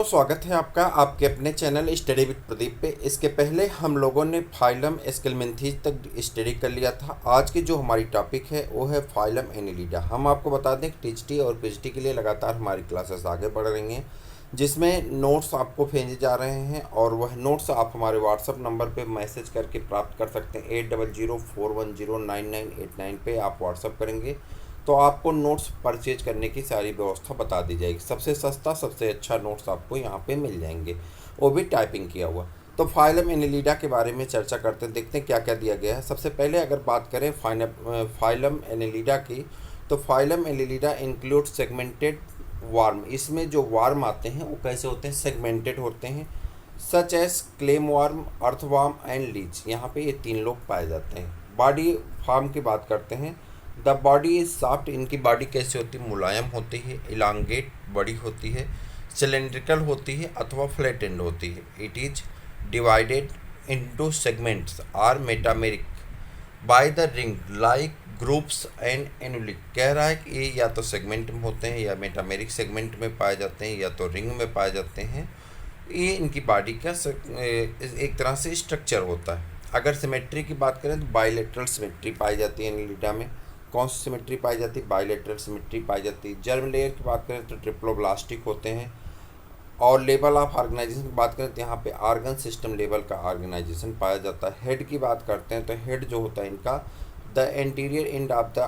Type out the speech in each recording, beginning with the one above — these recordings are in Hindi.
तो स्वागत है आपका आपके अपने चैनल स्टडी विद प्रदीप पे। इसके पहले हम लोगों ने फाइलम स्केलमेंथीज तक स्टडी कर लिया था। आज की जो हमारी टॉपिक है वो है फाइलम एनिलिडा। हम आपको बता दें कि टीएचटी और पीएचडी के लिए लगातार हमारी क्लासेस आगे बढ़ रही हैं, जिसमें नोट्स आपको भेजे जा रहे हैं और वह नोट्स आप हमारे व्हाट्सअप नंबर पे मैसेज करके प्राप्त कर सकते हैं। 8004109989 पे आप व्हाट्सअप करेंगे तो आपको नोट्स परचेज करने की सारी व्यवस्था बता दी जाएगी। सबसे सस्ता सबसे अच्छा नोट्स आपको यहाँ पे मिल जाएंगे, वो भी टाइपिंग किया हुआ। तो फाइलम एनिलिडा के बारे में चर्चा करते हैं, देखते हैं क्या क्या दिया गया है। सबसे पहले अगर बात करें फाइलम एनिलिडा की, तो phylum Annelida include segmented warm. इसमें जो वार्म आते हैं वो कैसे होते हैं, सेगमेंटेड होते हैं, such as clam worm, earthworm and leech. यहाँ पे ये तीन लोग पाए जाते हैं। बॉडी फार्म की बात करते हैं। The body is soft. इनकी बॉडी कैसी होती है, मुलायम होती है, इलांगेट बॉडी होती है, सिलेंड्रिकल होती है अथवा फ्लैट एंड होती है। It is divided into segments or metameric by the ring like groups and annuli. कह रहा है कि ये या तो सेगमेंट में होते हैं या मेटामेरिक सेगमेंट में पाए जाते हैं या तो रिंग में पाए जाते हैं। ये इनकी बॉडी का एक तरह से स्ट्रक्चर होता है। अगर सिमेट्री की बात करें तो बाइलेटरल सिमेट्री पाई जाती है एनिलिडा में। कौन सी सिमेट्री पाई जाती है, बाइलेटरल सिमेट्री पाई जाती है। जर्म लेयर की बात करें तो ट्रिप्लोब्लास्टिक होते हैं। और लेवल ऑफ ऑर्गेनाइजेशन की बात करें तो यहाँ पे ऑर्गन सिस्टम लेवल का ऑर्गेनाइजेशन पाया जाता है। हेड की बात करते हैं तो हेड जो होता है इनका, the anterior end of the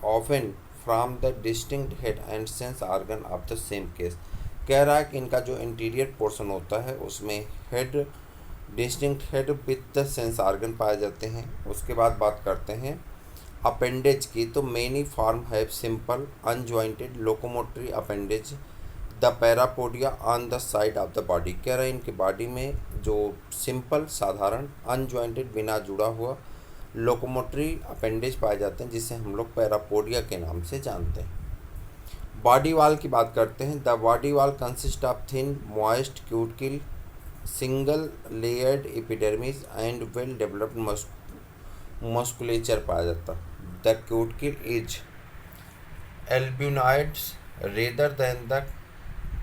often from the distinct head and sense organ of the same case. कह रहा है कि इनका जो इंटीरियर पोर्शन होता है उसमें head, distinct head with the sense organ पाए जाते हैं। उसके बाद बात करते हैं अपेंडेज की, तो many form have simple unjointed locomotory appendage the parapodia on the side of the body. कह रहे हैं इनके बॉडी में जो सिंपल साधारण अनजॉइंटेड बिना जुड़ा हुआ लोकोमोटरी अपेंडेज पाए जाते हैं, जिसे हम लोग पैरापोडिया के नाम से जानते हैं। बॉडी वॉल की बात करते हैं। The body wall consist of thin moist cuticle single layered epidermis and well developed musculature पाया जाता है। The cuticle is albuinoids rather than the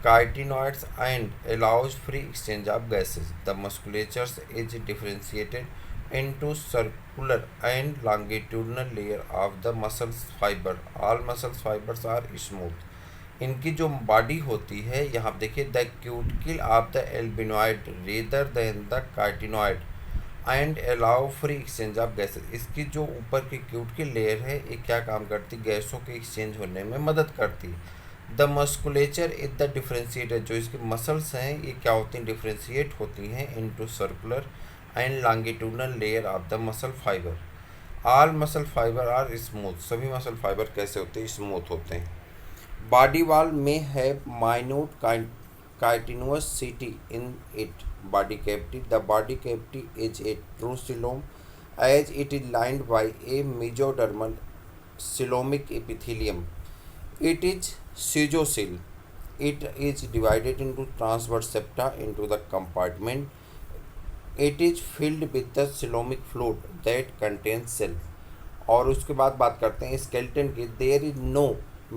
chitinoids and allows free exchange of gases. The musculature is differentiated into circular and longitudinal layer of the muscle fiber. All muscle fibers are smooth. इनकी जो बॉडी होती है यहाँ देखिए, the cuticle of the albuminoid rather than the chitinoid and allow free exchange of gases. इसकी जो ऊपर की क्यूटिकल लेयर है ये क्या काम करती है, गैसों के एक्सचेंज होने में मदद करती है। The musculature is the differentiated. जो इसकी मसल्स हैं ये क्या होती हैं, डिफ्रेंशिएट होती हैं into circular and longitudinal layer of the muscle fibre. All muscle fibre are smooth. सभी मसल फाइबर कैसे होते हैं, स्मूथ होते हैं। बॉडी वॉल में है minute chitinous in it body cavity. The body cavity is a true coelom as it is lined by a mesodermal coelomic epithelium. It is pseudocele. It is divided into transverse septa into the compartment. It is filled with the coelomic fluid that contains cell. और उसके बाद बात करते हैं स्केलेटन की। There is no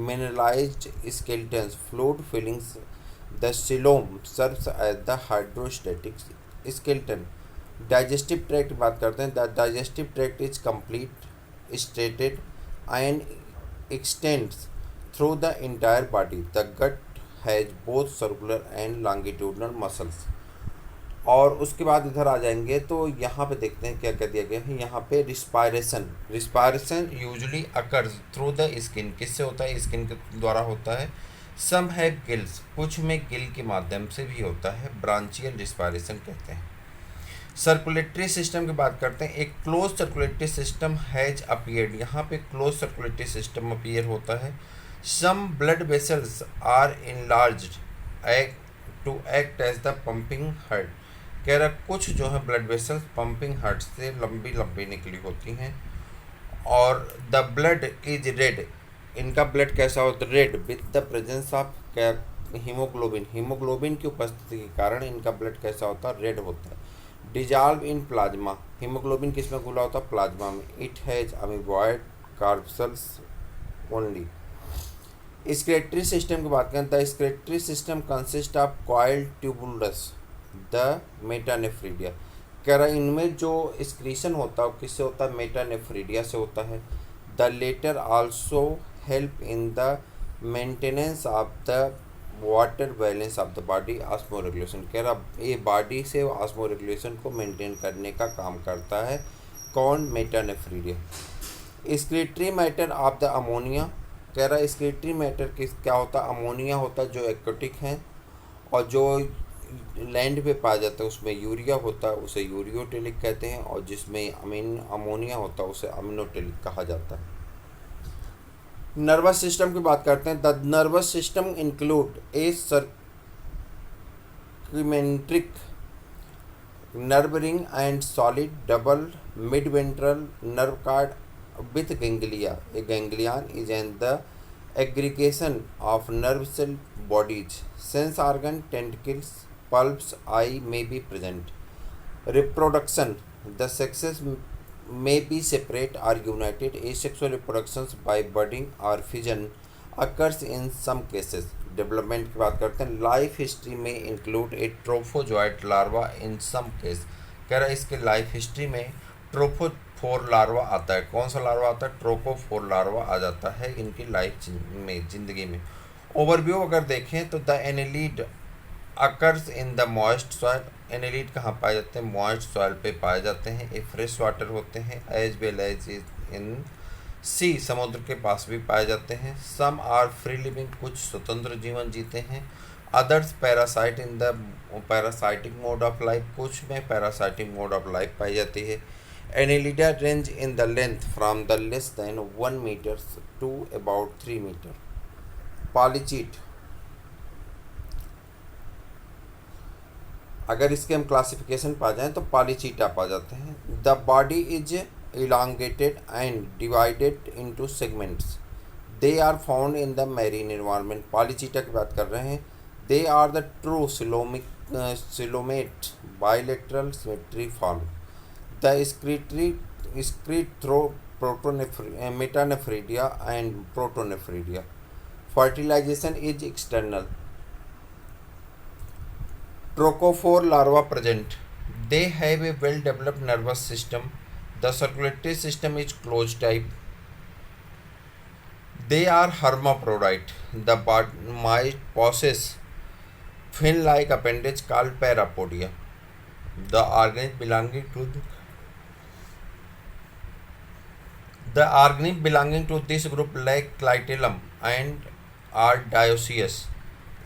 mineralised skeleton fluid fillings the coelom serves as the hydrostatic skeleton. Digestive tract की बात करते हैं। The digestive tract is complete straight and extends through the entire body. The gut has both circular and longitudinal muscles. और उसके बाद इधर आ जाएंगे तो यहाँ पे देखते हैं क्या क्या दिया गया है। यहाँ पे respiration usually occurs through the skin. किससे होता है, स्किन के द्वारा होता है। सम है गिल्स, कुछ में गिल के माध्यम से भी होता है, ब्रांचियल रिस्पायरेशन कहते हैं। सर्कुलेटरी सिस्टम की बात करते हैं। एक close circulatory system has appeared. यहाँ पे क्लोज सर्कुलेटरी सिस्टम अपीयर होता है। Some blood vessels are enlarged to act as the pumping heart. कह रहा कुछ जो है ब्लड वेसल्स पंपिंग हार्ट से लंबी लंबी निकली होती हैं। और द ब्लड इज रेड। इनका ब्लड कैसा होता है, red with the presence of haemoglobin. Haemoglobin की उपस्थिति के कारण इनका ब्लड कैसा होता है, रेड होता है। Dissolve in plasma. हीमोग्लोबिन किस में घुला होता है, प्लाज्मा में। It has amoeboid corpuscles only. Excretory system की बात करें, the excretory system consist of coiled tubules the metanephridia. कह रहा इनमें जो एक्सक्रीशन होता है किससे होता है, मेटानेफ्रीडिया से होता है। The latter also help in the maintenance of the water balance of the body osmoregulation. कह रहा ये बॉडी से ऑस्मो रेगुलेशन को मेंटेन करने का काम करता है कौन, metanephridia. Excretory matter of the ammonia. कह रहा एक्सक्रीटरी मैटर किस क्या होता है, अमोनिया होता है जो एक्वेटिक है, और जो लैंड पे पाया जाता है उसमें यूरिया होता है, उसे यूरियोटेलिक कहते हैं, और जिसमें अमोनिया होता है उसे अमीनोटेलिक कहा जाता है। नर्वस सिस्टम की बात करते हैं, the nervous system include a circumenteric nerve ring and solid double midventral nerve cord with ganglia. A ganglion is in the aggregation of nerve cell bodies. Sense organ, tentacles, pulps, eye may be present. Reproduction. The sexes may be separate or united. Asexual reproductions by budding or fission occurs in some cases. Development की बात करते हैं, लाइफ हिस्ट्री में इंक्लूड ए ट्रोफोजॉइट लार्वा इन सम केस। कह रहा है इसके लाइफ हिस्ट्री में ट्रोफोफोर लार्वा आता है। कौन सा लार्वा आता है, ट्रोफोफोर लार्वा आ जाता है इनकी लाइफ में, ज़िंदगी में। ओवरव्यू अगर देखें तो the annelid occurs in the moist soil. Annelid कहाँ पाए जाते हैं, मॉइस्ट सॉइल पे पाए जाते हैं। ये फ्रेश वाटर होते हैं एज वेल एज इन सी, समुद्र के पास भी पाए जाते हैं। सम आर फ्री लिविंग, कुछ स्वतंत्र जीवन जीते हैं। Others parasite in the parasitic mode of life, कुछ में पैरासाइटिक मोड ऑफ लाइफ पाई जाती है। Annelida range in the length from the less than 1 metre to about 3 metre. Polychaete, अगर इसके हम क्लासिफिकेशन पा जाएं तो पॉलीचीटा पा जाते हैं। The body is elongated and divided into segments. They are found in the marine environment. पॉलीचीटा की बात कर रहे हैं। They are the true coelomate bilateral symmetry form. The excrete through metanephridia and protonephridia. Fertilization is external. Trochophore larva present. They have a well-developed nervous system. The circulatory system is closed type. They are hermaphrodite. The mite possess fin-like appendage called parapodia. The organism belonging to this group lack clitellum and are dioecious.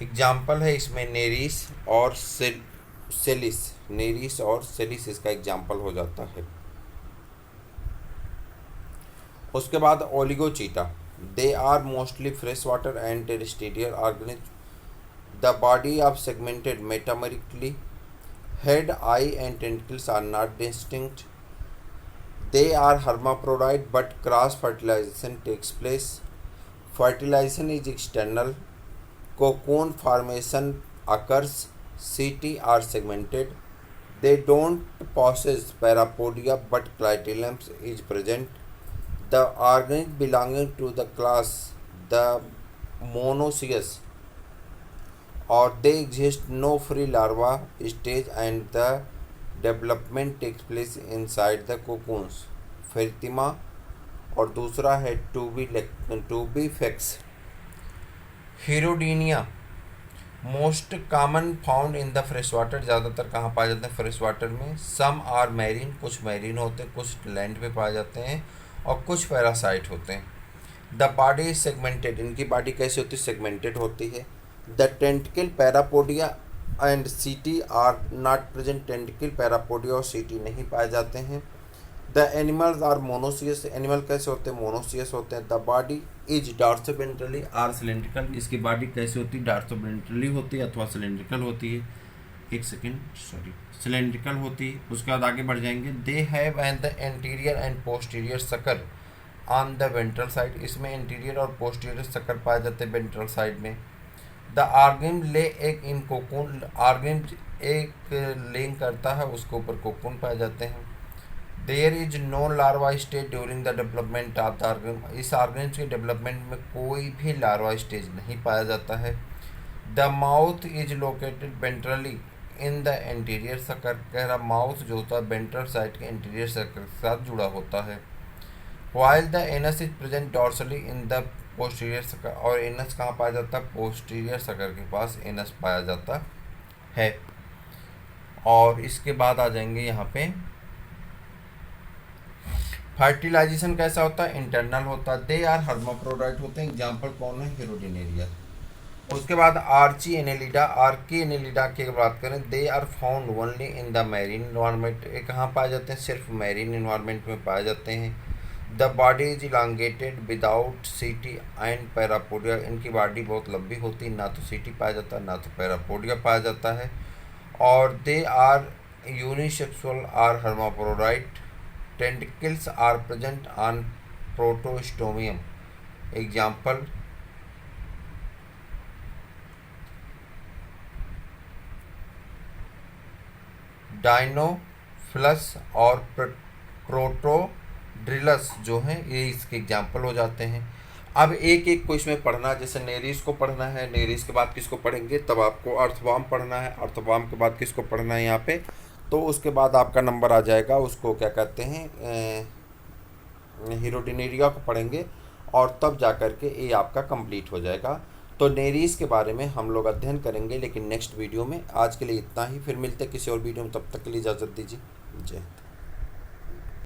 Example है इसमें नेरिस और सेलिस। नेरिस और सेलिस इसका एग्जाम्पल हो जाता है। उसके बाद Oligochaeta. They are mostly fresh water and terrestrial organism. The body of segmented metamerically. Head, eye and tentacles are not distinct. They are hermaphrodite but cross fertilization takes place. Fertilization is external. Cocoon formation occurs. CT are segmented. They don't possess parapodia but clitellum is present. The organism belonging to the class the monoecious, or they exist no free larva stage and the development takes place inside the cocoons. Pheretima, और दूसरा है Tubifex. Hirudinea most common found in the fresh water. ज़्यादातर कहाँ पाए जाते हैं, फ्रेश वाटर में। सम आर मैरीन, कुछ मैरीन होते हैं, कुछ लैंड पे पाए जाते हैं, और कुछ पैरासाइट होते हैं। द बॉडी सेगमेंटेड, इनकी बॉडी कैसी होती है, सेगमेंटेड होती है। The tentacle, parapodia and setae are not present. Tentacle, parapodia और सीटी नहीं पाए जाते हैं। The animals are monoecious. Animal कैसे होते हैं, मोनोसियस होते हैं। The body is dorsoventrally or cylindrical. इसकी बॉडी कैसी होती है, डॉर्सोवेंट्रली होती है अथवा सिलेंड्रिकल होती है। सिलेंड्रिकल होती है। उसके बाद आगे बढ़ जाएंगे। They have and the anterior and posterior sucker on the ventral side. इसमें एंटीरियर और पोस्टीरियर सकर पाए जाते हैं वेंट्रल साइड में। The organ lay egg in cocoon. Organ egg laying करता है, उसके ऊपर कोकून पाए जाते हैं। There is no larva stage during the development of the organism, इस ऑर्गेनिज्म के डेवलपमेंट में कोई भी लार्वा स्टेज नहीं पाया जाता है। The mouth is located ventrally in the anterior circle, कह रहा माउथ जो होता है वेंट्रल साइड के इंटीरियर सर्कल के साथ जुड़ा होता है। While the anus is present dorsally in the posterior circle, और एनस कहाँ पाया जाता है, पोस्टीरियर सर्कल के पास एनस पाया जाता है। और इसके बाद आ जाएंगे यहाँ पे फर्टिलाइजेशन कैसा होता है, इंटरनल होता है। दे आर हर्माफ्रोडाइट होते हैं, एग्जाम्पल कौन है, हिरोडिनेरिया। उसके बाद आर्ची एनेलिडा, आर्की एनेलिडा की बात करें, they are found only in the marine environment, ये कहाँ पाए जाते हैं, सिर्फ मैरीन इन्वायरमेंट में पाए जाते हैं। The body is elongated without सीटी एंड पैरापोडिया, इनकी बॉडी बहुत लंबी होती है, ना तो सीटी पाया जाता है ना तो पैरापोडिया पाया जाता है। और they are unisexual or hermaphrodite, tentacles are present on prostomium, example Dinophilus और क्रोटोड्रिलस जो हैं, ये इसके एग्जाम्पल हो जाते हैं। अब एक एक को इसमें पढ़ना, जैसे नेरीज को पढ़ना है, नेरीज के बाद किसको पढ़ेंगे, तब आपको अर्थवार्म पढ़ना है, अर्थवार्म के बाद किसको पढ़ना है यहाँ पे, तो उसके बाद आपका नंबर आ जाएगा, उसको क्या कहते हैं, हिरोडिनेरिया को पढ़ेंगे, और तब जा कर के ये आपका कंप्लीट हो जाएगा। तो नेरीज के बारे में हम लोग अध्ययन करेंगे लेकिन नेक्स्ट वीडियो में। आज के लिए इतना ही, फिर मिलते हैं किसी और वीडियो में, तब तक के लिए इजाज़त दीजिए। जय हिंद।